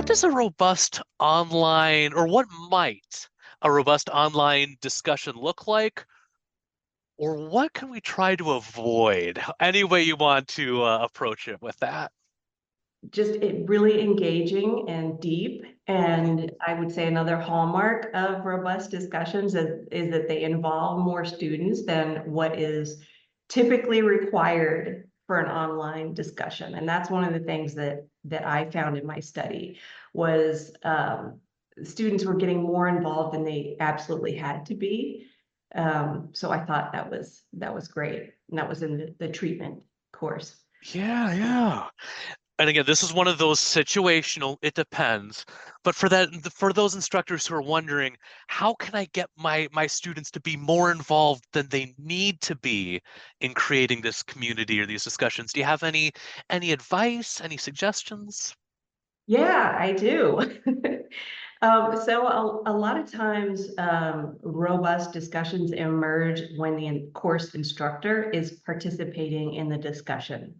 does a robust online, or what might a robust online discussion look like? Or what can we try to avoid? Any way you want to approach it with that. Just it really engaging and deep. And I would say another hallmark of robust discussions is that they involve more students than what is typically required for an online discussion. And that's one of the things that I found in my study was students were getting more involved than they absolutely had to be. So I thought that was great. And that was in the treatment course. Yeah, yeah. And again, this is one of those situational, it depends. But for those instructors who are wondering, how can I get my students to be more involved than they need to be in creating this community or these discussions? Do you have any advice, any suggestions? Yeah, I do. So a lot of times, robust discussions emerge when the course instructor is participating in the discussion.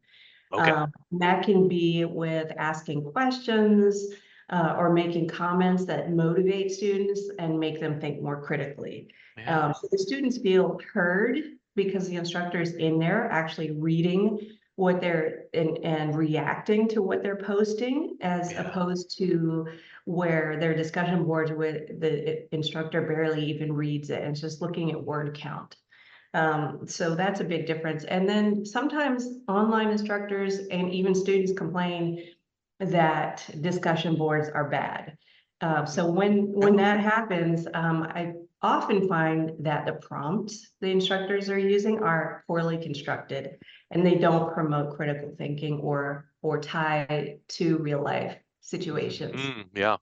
Okay. That can be with asking questions or making comments that motivate students and make them think more critically. Yeah. So the students feel heard because the instructor is in there actually reading what they're and reacting to what they're posting, as Yeah. opposed to where their discussion boards with the instructor barely even reads it and it's just looking at word count. So that's a big difference. And then sometimes online instructors and even students complain that discussion boards are bad. So when that happens, I often find that the prompts the instructors are using are poorly constructed and they don't promote critical thinking or tie to real life situations. Yeah.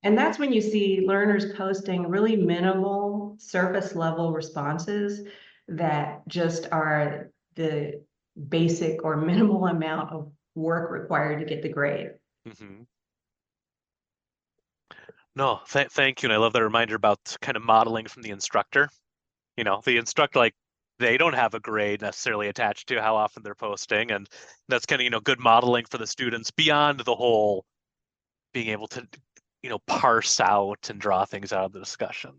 And that's when you see learners posting really minimal surface level responses that just are the basic or minimal amount of work required to get the grade. hmm No, thank you. And I love that reminder about kind of modeling from the instructor. The instructor, like, they don't have a grade necessarily attached to how often they're posting. And that's kind of, good modeling for the students beyond the whole being able to, parse out and draw things out of the discussion.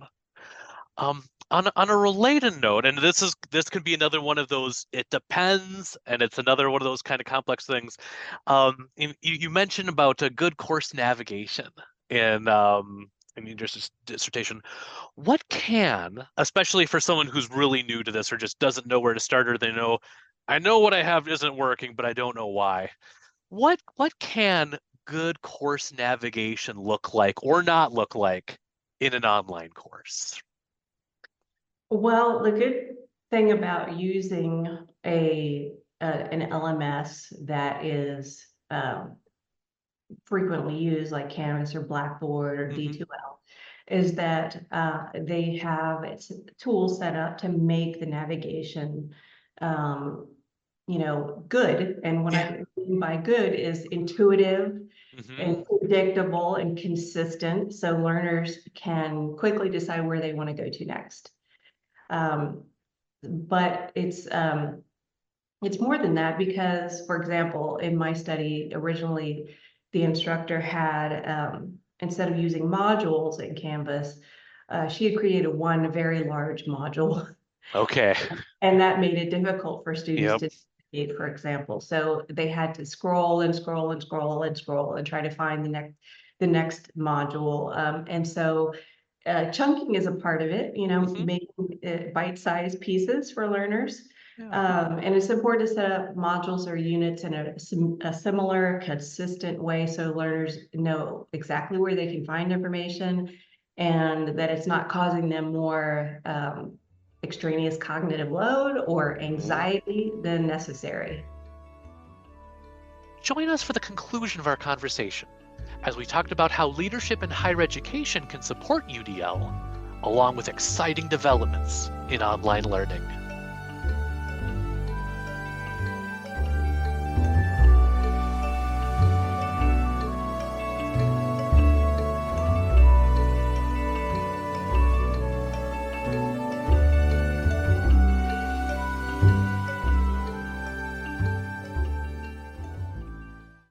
On a related note, and this could be another one of those, it depends, and it's another one of those kind of complex things. You mentioned about a good course navigation in your dissertation. What can, especially for someone who's really new to this or just doesn't know where to start, or I know what I have isn't working, but I don't know why. What can good course navigation look like or not look like in an online course? Well, the good thing about using an LMS that is frequently used, like Canvas or Blackboard or hmm D2L, is that they have its tools set up to make the navigation, um, good. And what Yeah. I mean by good is intuitive hmm and predictable and consistent, so learners can quickly decide where they want to go to next. Um, but it's more than that because, for example, in my study, originally the instructor had, instead of using modules in Canvas, she had created one very large module, Okay. and that made it difficult for students Yep. to navigate, for example. So they had to scroll and scroll and scroll and scroll and try to find the next module. And so chunking is a part of it, hmm making it bite-sized pieces for learners. Yeah. And it's important to set up modules or units in a similar, consistent way so learners know exactly where they can find information and that it's not causing them more extraneous cognitive load or Mhm. anxiety than necessary. Join us for the conclusion of our conversation as we talked about how leadership in higher education can support UDL, along with exciting developments in online learning.